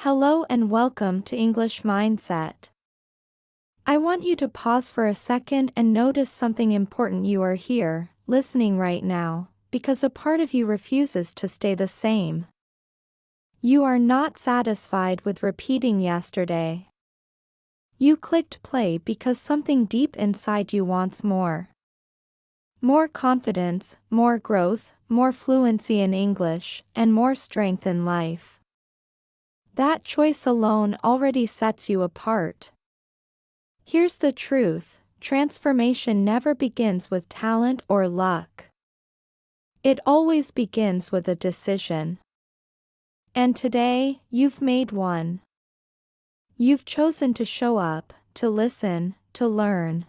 Hello and welcome to English Mindset. I want you to pause for a second and notice something important. You are here, listening right now, because a part of you refuses to stay the same. You are not satisfied with repeating yesterday. You clicked play because something deep inside you wants more. More confidence, more growth, more fluency in English, and more strength in life. That choice alone already sets you apart. Here's the truth: transformation never begins with talent or luck. It always begins with a decision. And today, you've made one. You've chosen to show up, to listen, to learn.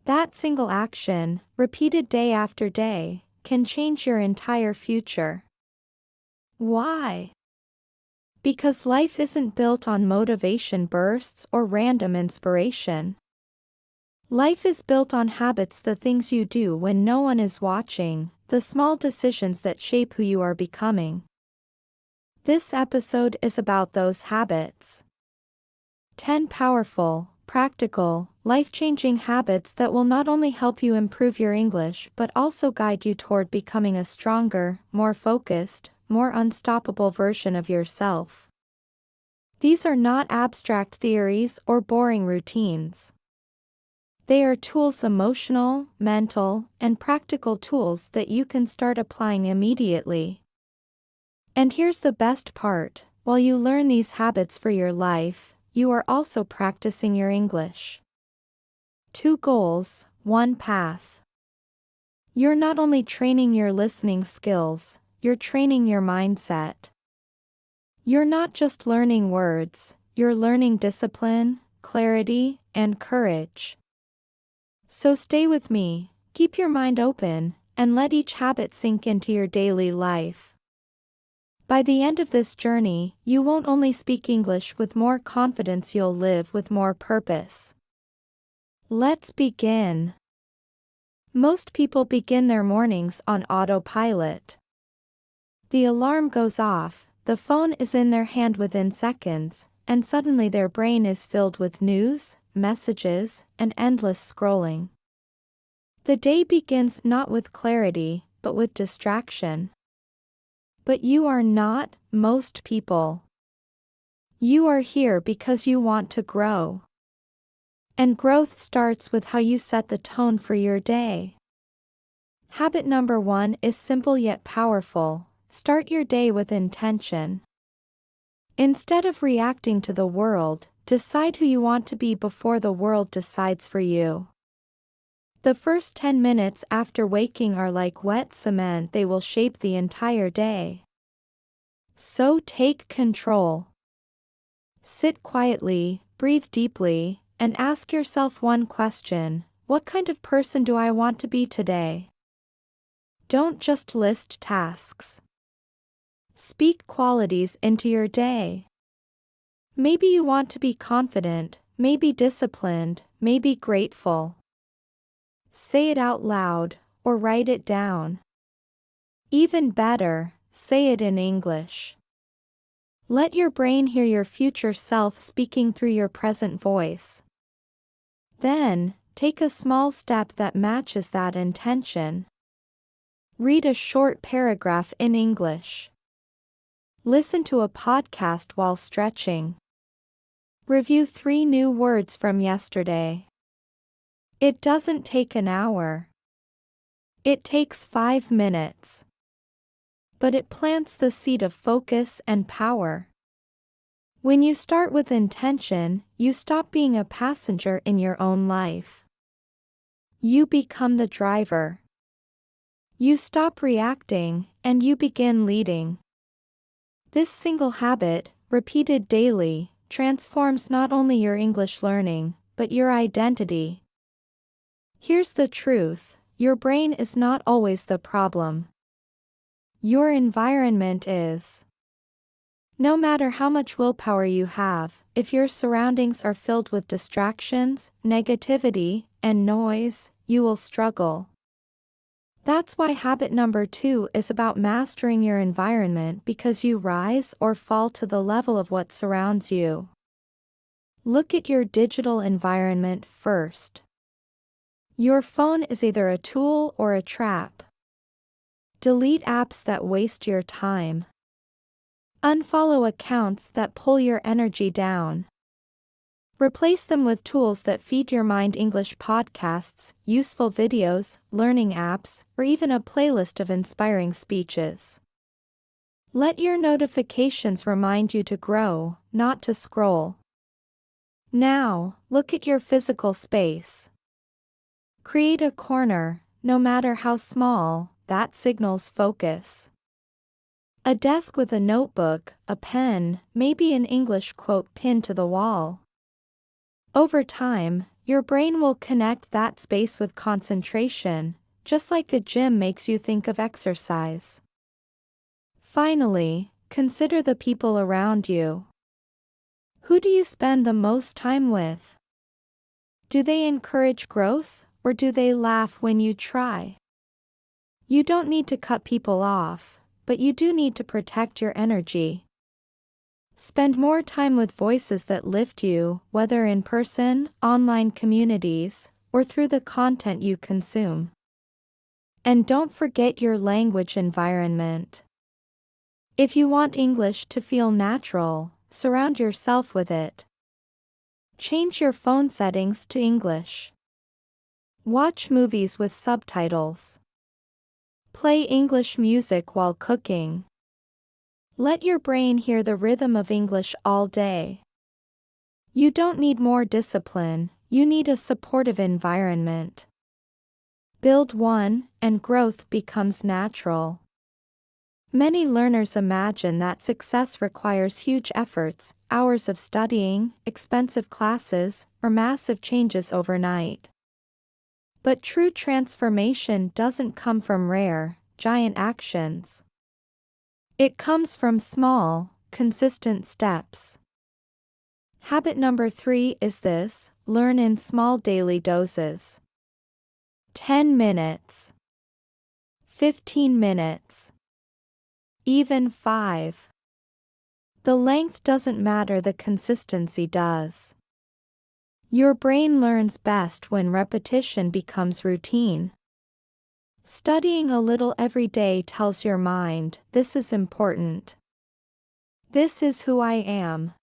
That single action, repeated day after day, can change your entire future. Why? Because life isn't built on motivation bursts or random inspiration. Life is built on habits, the things you do when no one is watching, the small decisions that shape who you are becoming. This episode is about those habits. 10 powerful, practical, life-changing habits that will not only help you improve your English but also guide you toward becoming a stronger, more focused, more unstoppable version of yourself. These are not abstract theories or boring routines. They are tools, emotional, mental, and practical tools that you can start applying immediately. And here's the best part: while you learn these habits for your life, you are also practicing your English. 2 goals, 1 path. You're not only training your listening skills, you're training your mindset. You're not just learning words, you're learning discipline, clarity, and courage. So stay with me, keep your mind open, and let each habit sink into your daily life. By the end of this journey, you won't only speak English with more confidence, you'll live with more purpose. Let's begin. Most people begin their mornings on autopilot. The alarm goes off, the phone is in their hand within seconds, and suddenly their brain is filled with news, messages, and endless scrolling. The day begins not with clarity, but with distraction. But you are not most people. You are here because you want to grow. And growth starts with how you set the tone for your day. Habit number 1 is simple yet powerful: start your day with intention. Instead of reacting to the world, decide who you want to be before the world decides for you. The first 10 minutes after waking are like wet cement, they will shape the entire day. So take control. Sit quietly, breathe deeply, and ask yourself one question: what kind of person do I want to be today? Don't just list tasks. Speak qualities into your day. Maybe you want to be confident, maybe disciplined, maybe grateful. Say it out loud, or write it down. Even better, say it in English. Let your brain hear your future self speaking through your present voice. Then, take a small step that matches that intention. Read a short paragraph in English. Listen to a podcast while stretching. Review 3 new words from yesterday. It doesn't take an hour. It takes 5 minutes. But it plants the seed of focus and power. When you start with intention, you stop being a passenger in your own life. You become the driver. You stop reacting, and you begin leading. This single habit, repeated daily, transforms not only your English learning, but your identity. Here's the truth: your brain is not always the problem. Your environment is. No matter how much willpower you have, if your surroundings are filled with distractions, negativity, and noise, you will struggle. That's why habit number 2 is about mastering your environment, because you rise or fall to the level of what surrounds you. Look at your digital environment first. Your phone is either a tool or a trap. Delete apps that waste your time. Unfollow accounts that pull your energy down. Replace them with tools that feed your mind: English podcasts, useful videos, learning apps, or even a playlist of inspiring speeches. Let your notifications remind you to grow, not to scroll. Now, look at your physical space. Create a corner, no matter how small, that signals focus. A desk with a notebook, a pen, maybe an English quote pinned to the wall. Over time, your brain will connect that space with concentration, just like a gym makes you think of exercise. Finally, consider the people around you. Who do you spend the most time with? Do they encourage growth, or do they laugh when you try? You don't need to cut people off, but you do need to protect your energy. Spend more time with voices that lift you, whether in person, online communities, or through the content you consume. And don't forget your language environment. If you want English to feel natural, surround yourself with it. Change your phone settings to English. Watch movies with subtitles. Play English music while cooking. Let your brain hear the rhythm of English all day. You don't need more discipline, you need a supportive environment. Build one, and growth becomes natural. Many learners imagine that success requires huge efforts, hours of studying, expensive classes, or massive changes overnight. But true transformation doesn't come from rare, giant actions. It comes from small, consistent steps. Habit number 3 is this: learn in small daily doses. 10 minutes. 15 minutes. Even 5. The length doesn't matter, the consistency does. Your brain learns best when repetition becomes routine. Studying a little every day tells your mind, this is important. This is who I am.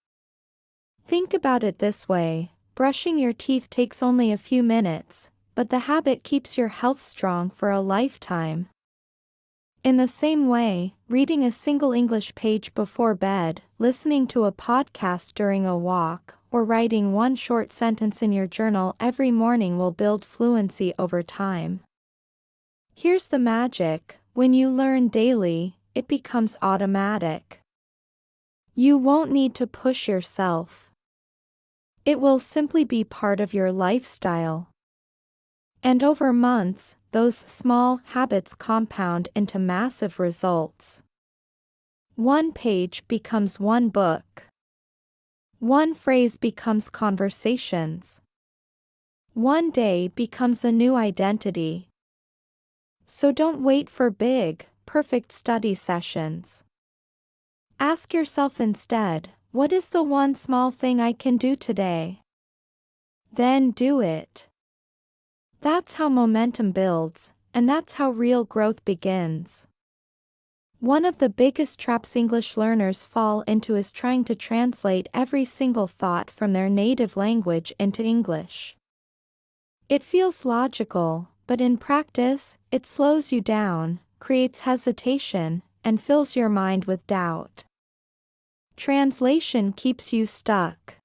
Think about it this way: brushing your teeth takes only a few minutes, but the habit keeps your health strong for a lifetime. In the same way, reading a single English page before bed, listening to a podcast during a walk, or writing one short sentence in your journal every morning will build fluency over time. Here's the magic: when you learn daily, it becomes automatic. You won't need to push yourself. It will simply be part of your lifestyle. And over months, those small habits compound into massive results. One page becomes one book. One phrase becomes conversations. One day becomes a new identity. So don't wait for big, perfect study sessions. Ask yourself instead, what is the one small thing I can do today? Then do it. That's how momentum builds, and that's how real growth begins. One of the biggest traps English learners fall into is trying to translate every single thought from their native language into English. It feels logical, but in practice, it slows you down, creates hesitation, and fills your mind with doubt. Translation keeps you stuck.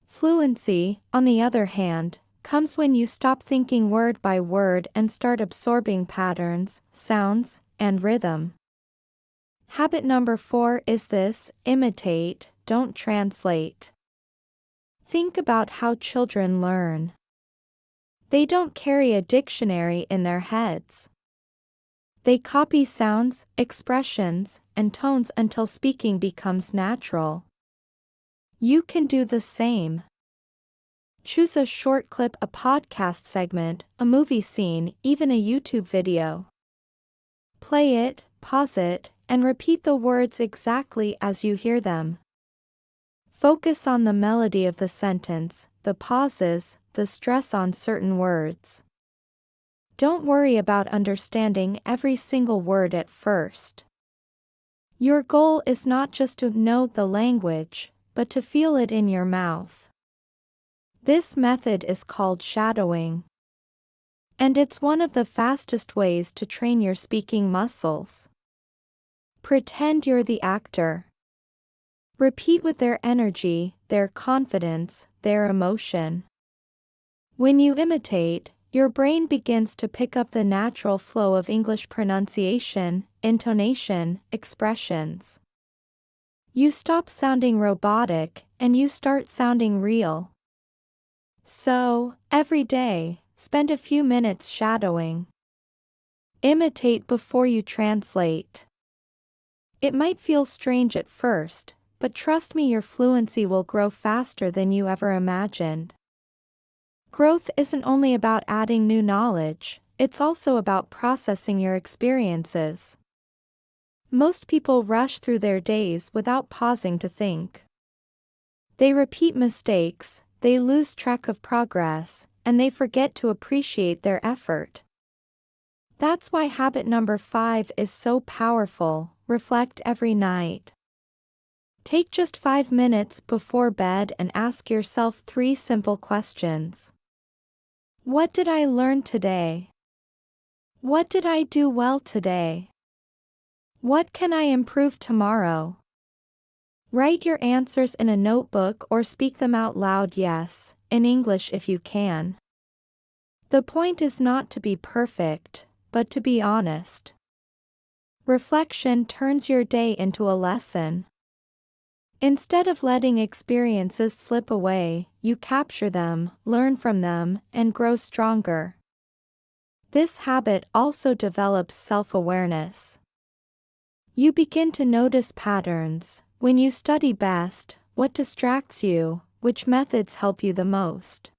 Fluency, on the other hand, comes when you stop thinking word by word and start absorbing patterns, sounds, and rhythm. Habit number 4 is this: imitate, don't translate. Think about how children learn. They don't carry a dictionary in their heads. They copy sounds, expressions, and tones until speaking becomes natural. You can do the same. Choose a short clip, a podcast segment, a movie scene, even a YouTube video. Play it, pause it, and repeat the words exactly as you hear them. Focus on the melody of the sentence, the pauses, the stress on certain words. Don't worry about understanding every single word at first. Your goal is not just to know the language, but to feel it in your mouth. This method is called shadowing. And it's one of the fastest ways to train your speaking muscles. Pretend you're the actor. Repeat with their energy, their confidence, their emotion. When you imitate, your brain begins to pick up the natural flow of English pronunciation, intonation, expressions. You stop sounding robotic, and you start sounding real. So, every day, spend a few minutes shadowing. Imitate before you translate. It might feel strange at first, but trust me, your fluency will grow faster than you ever imagined. Growth isn't only about adding new knowledge, it's also about processing your experiences. Most people rush through their days without pausing to think. They repeat mistakes, they lose track of progress, and they forget to appreciate their effort. That's why habit number 5 is so powerful: reflect every night. Take just 5 minutes before bed and ask yourself 3 simple questions. What did I learn today? What did I do well today? What can I improve tomorrow? Write your answers in a notebook or speak them out loud, yes, in English if you can. The point is not to be perfect, but to be honest. Reflection turns your day into a lesson. Instead of letting experiences slip away, you capture them, learn from them, and grow stronger. This habit also develops self-awareness. You begin to notice patterns: when you study best, what distracts you, which methods help you the most.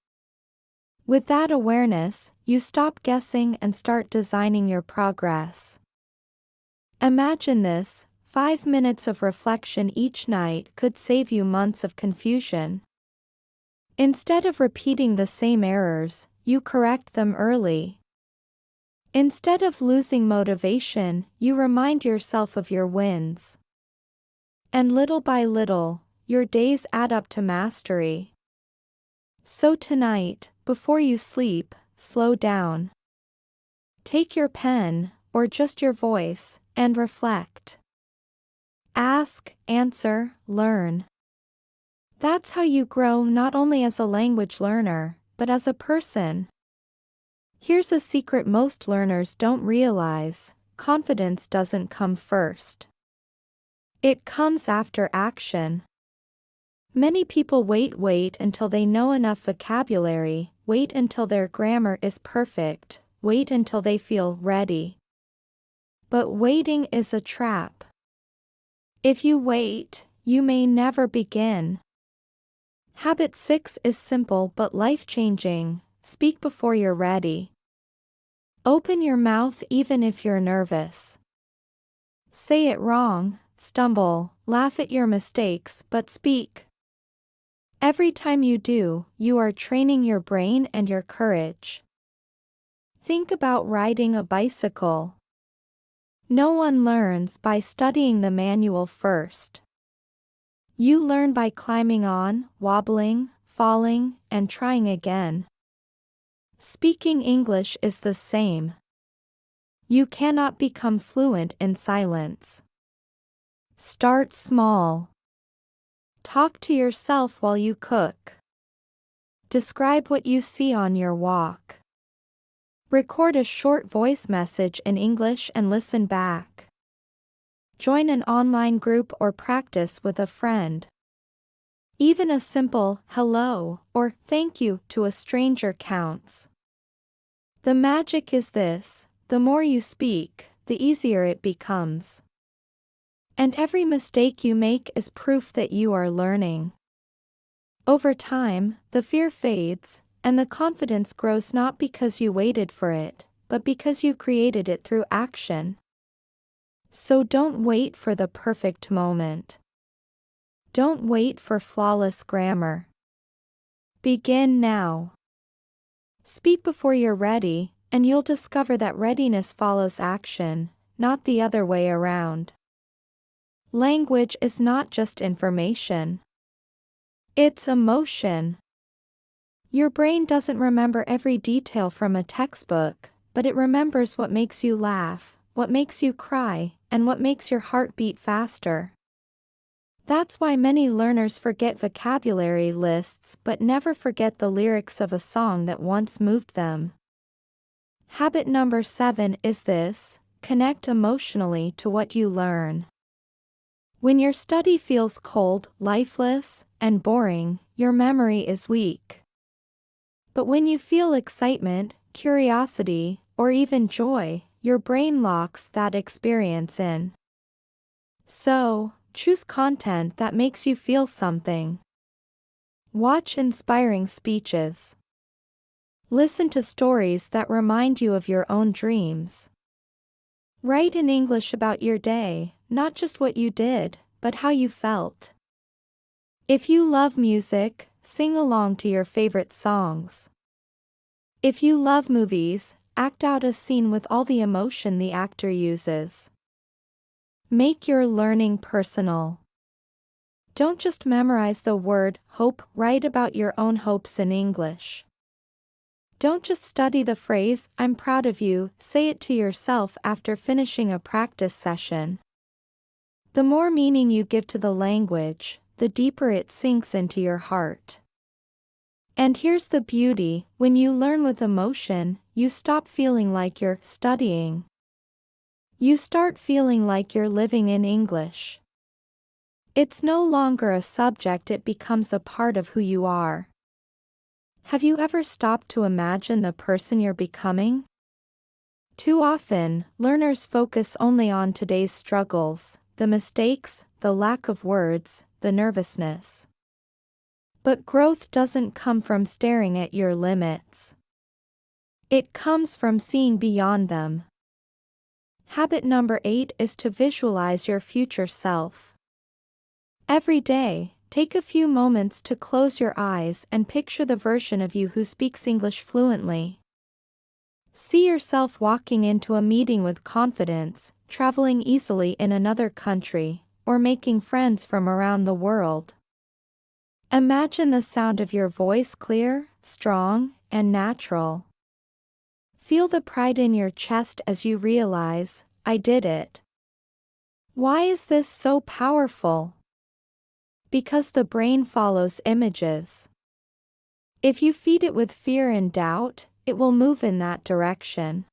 With that awareness, you stop guessing and start designing your progress. Imagine this: 5 minutes of reflection each night could save you months of confusion. Instead of repeating the same errors, you correct them early. Instead of losing motivation, you remind yourself of your wins. And little by little, your days add up to mastery. So tonight, before you sleep, slow down. Take your pen, or just your voice, and reflect. Ask, answer, learn. That's how you grow, not only as a language learner, but as a person. Here's a secret most learners don't realize: confidence doesn't come first. It comes after action. Many people wait until they know enough vocabulary, wait until their grammar is perfect, wait until they feel ready. But waiting is a trap. If you wait, you may never begin. Habit 6 is simple but life-changing: speak before you're ready. Open your mouth even if you're nervous. Say it wrong, stumble, laugh at your mistakes, but speak. Every time you do, you are training your brain and your courage. Think about riding a bicycle. No one learns by studying the manual first. You learn by climbing on, wobbling, falling, and trying again. Speaking English is the same. You cannot become fluent in silence. Start small. Talk to yourself while you cook. Describe what you see on your walk. Record a short voice message in English and listen back. Join an online group or practice with a friend. Even a simple hello or thank you to a stranger counts. The magic is this: the more you speak, the easier it becomes. And every mistake you make is proof that you are learning. Over time, the fear fades, and the confidence grows not because you waited for it, but because you created it through action. So don't wait for the perfect moment. Don't wait for flawless grammar. Begin now. Speak before you're ready, and you'll discover that readiness follows action, not the other way around. Language is not just information. It's emotion. Your brain doesn't remember every detail from a textbook, but it remembers what makes you laugh, what makes you cry, and what makes your heart beat faster. That's why many learners forget vocabulary lists but never forget the lyrics of a song that once moved them. Habit number 7 is this: connect emotionally to what you learn. When your study feels cold, lifeless, and boring, your memory is weak. But when you feel excitement, curiosity, or even joy, your brain locks that experience in. So, choose content that makes you feel something. Watch inspiring speeches. Listen to stories that remind you of your own dreams. Write in English about your day, not just what you did, but how you felt. If you love music, sing along to your favorite songs. If you love movies, act out a scene with all the emotion the actor uses. Make your learning personal. Don't just memorize the word hope, write about your own hopes in English. Don't just study the phrase, "I'm proud of you," say it to yourself after finishing a practice session. The more meaning you give to the language, the deeper it sinks into your heart. And here's the beauty: when you learn with emotion, you stop feeling like you're studying. You start feeling like you're living in English. It's no longer a subject, it becomes a part of who you are. Have you ever stopped to imagine the person you're becoming? Too often, learners focus only on today's struggles, the mistakes, the lack of words, the nervousness. But growth doesn't come from staring at your limits. It comes from seeing beyond them. Habit number 8 is to visualize your future self. Every day, take a few moments to close your eyes and picture the version of you who speaks English fluently. See yourself walking into a meeting with confidence, traveling easily in another country, or making friends from around the world. Imagine the sound of your voice clear, strong, and natural. Feel the pride in your chest as you realize, "I did it." Why is this so powerful? Because the brain follows images. If you feed it with fear and doubt, it will move in that direction.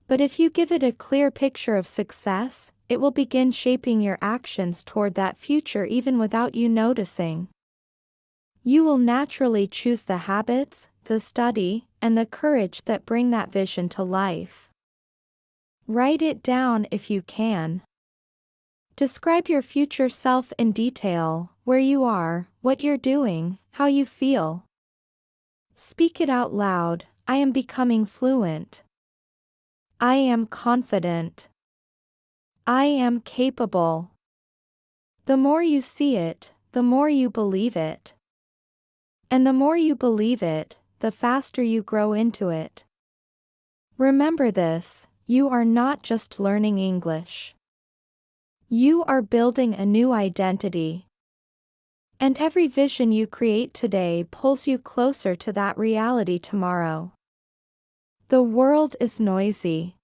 But if you give it a clear picture of success, it will begin shaping your actions toward that future even without you noticing. You will naturally choose the habits, the study, and the courage that bring that vision to life. Write it down if you can. Describe your future self in detail: where you are, what you're doing, how you feel. Speak it out loud: I am becoming fluent. I am confident. I am capable. The more you see it, the more you believe it. And the more you believe it, the faster you grow into it. Remember this: you are not just learning English. You are building a new identity. And every vision you create today pulls you closer to that reality tomorrow. The world is noisy.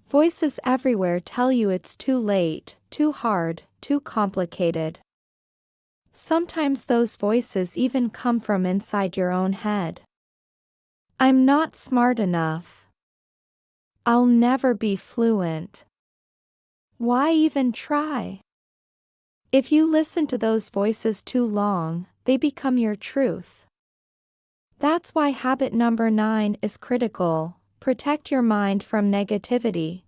Voices everywhere tell you it's too late, too hard, too complicated. Sometimes those voices even come from inside your own head. I'm not smart enough. I'll never be fluent. Why even try? If you listen to those voices too long, they become your truth. That's why habit number 9 is critical: protect your mind from negativity.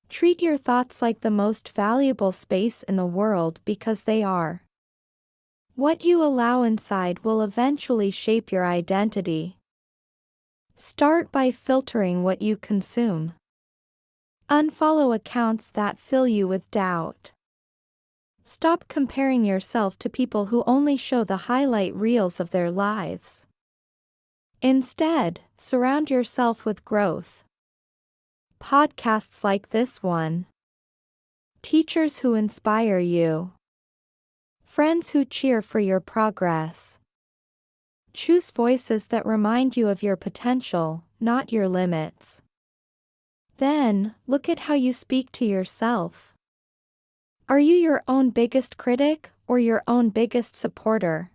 Treat your thoughts like the most valuable space in the world, because they are. What you allow inside will eventually shape your identity. Start by filtering what you consume. Unfollow accounts that fill you with doubt. Stop comparing yourself to people who only show the highlight reels of their lives. Instead, surround yourself with growth. Podcasts like this one. Teachers who inspire you. Friends who cheer for your progress. Choose voices that remind you of your potential, not your limits. Then, look at how you speak to yourself. Are you your own biggest critic or your own biggest supporter?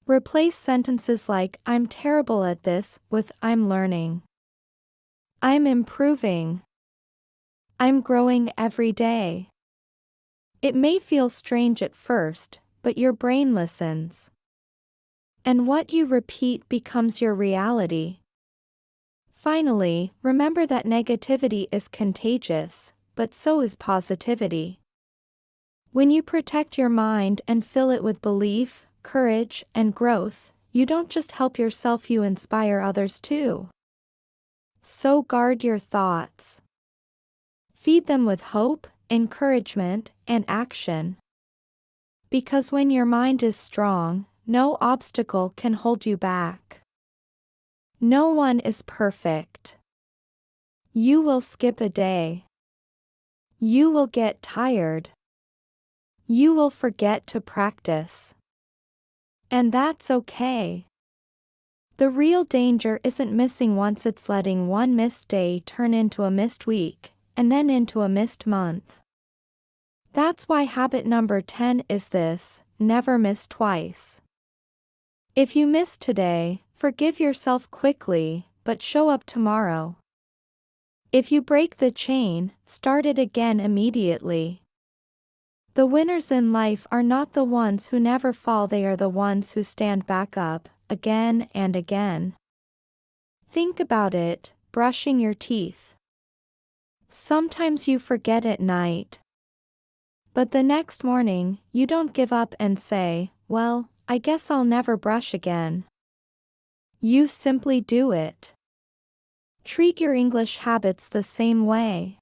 Replace sentences like "I'm terrible at this" with "I'm learning." "I'm improving." "I'm growing every day." It may feel strange at first, but your brain listens. And what you repeat becomes your reality. Finally, remember that negativity is contagious, but so is positivity. When you protect your mind and fill it with belief, courage, and growth, you don't just help yourself, you inspire others too. So guard your thoughts. Feed them with hope, encouragement, and action. Because when your mind is strong, no obstacle can hold you back. No one is perfect. You will skip a day. You will get tired. You will forget to practice. And that's okay. The real danger isn't missing once, it's letting one missed day turn into a missed week, and then into a missed month. That's why habit number 10 is this: never miss twice. If you miss today, forgive yourself quickly, but show up tomorrow. If you break the chain, start it again immediately. The winners in life are not the ones who never fall, they are the ones who stand back up, again and again. Think about it: brushing your teeth. Sometimes you forget at night. But the next morning, you don't give up and say, "Well, I guess I'll never brush again." You simply do it. Treat your English habits the same way.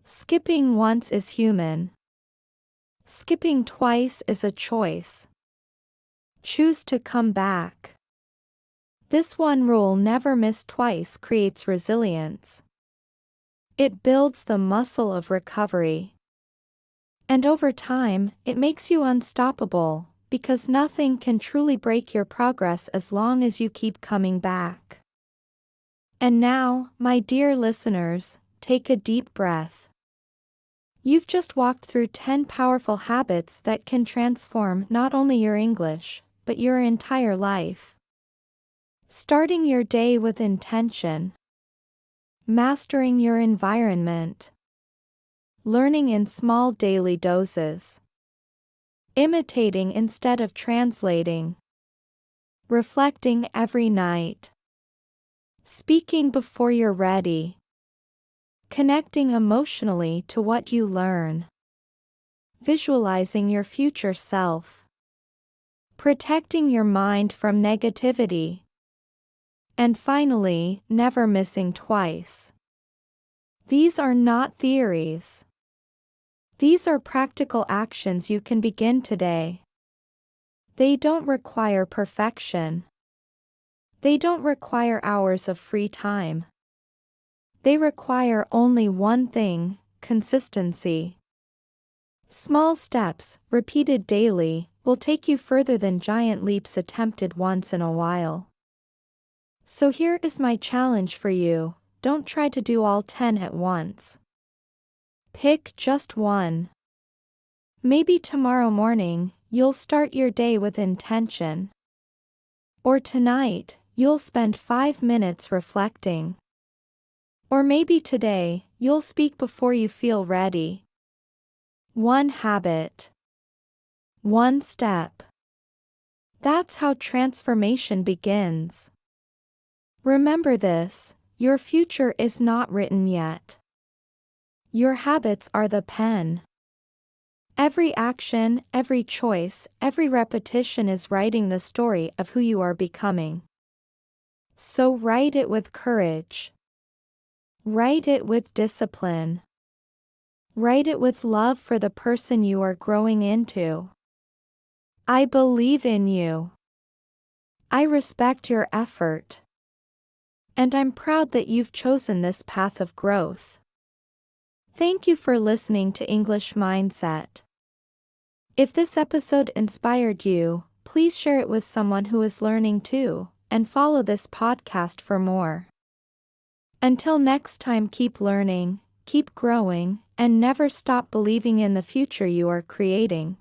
Skipping once is human. Skipping twice is a choice. Choose to come back. This one rule, never miss twice, creates resilience. It builds the muscle of recovery. And over time, it makes you unstoppable, because nothing can truly break your progress as long as you keep coming back. And now, my dear listeners, take a deep breath. You've just walked through 10 powerful habits that can transform not only your English, but your entire life. Starting your day with intention. Mastering your environment. Learning in small daily doses. Imitating instead of translating. Reflecting every night. Speaking before you're ready. Connecting emotionally to what you learn. Visualizing your future self. Protecting your mind from negativity. And finally, never missing twice. These are not theories. These are practical actions you can begin today. They don't require perfection. They don't require hours of free time. They require only one thing: consistency. Small steps, repeated daily, will take you further than giant leaps attempted once in a while. So here is my challenge for you: don't try to do all 10 at once. Pick just one. Maybe tomorrow morning, you'll start your day with intention. Or tonight, you'll spend 5 minutes reflecting. Or maybe today, you'll speak before you feel ready. One habit. One step. That's how transformation begins. Remember this: your future is not written yet. Your habits are the pen. Every action, every choice, every repetition is writing the story of who you are becoming. So write it with courage. Write it with discipline. Write it with love for the person you are growing into. I believe in you. I respect your effort. And I'm proud that you've chosen this path of growth. Thank you for listening to English Mindset. If this episode inspired you, please share it with someone who is learning too, and follow this podcast for more. Until next time, keep learning, keep growing, and never stop believing in the future you are creating.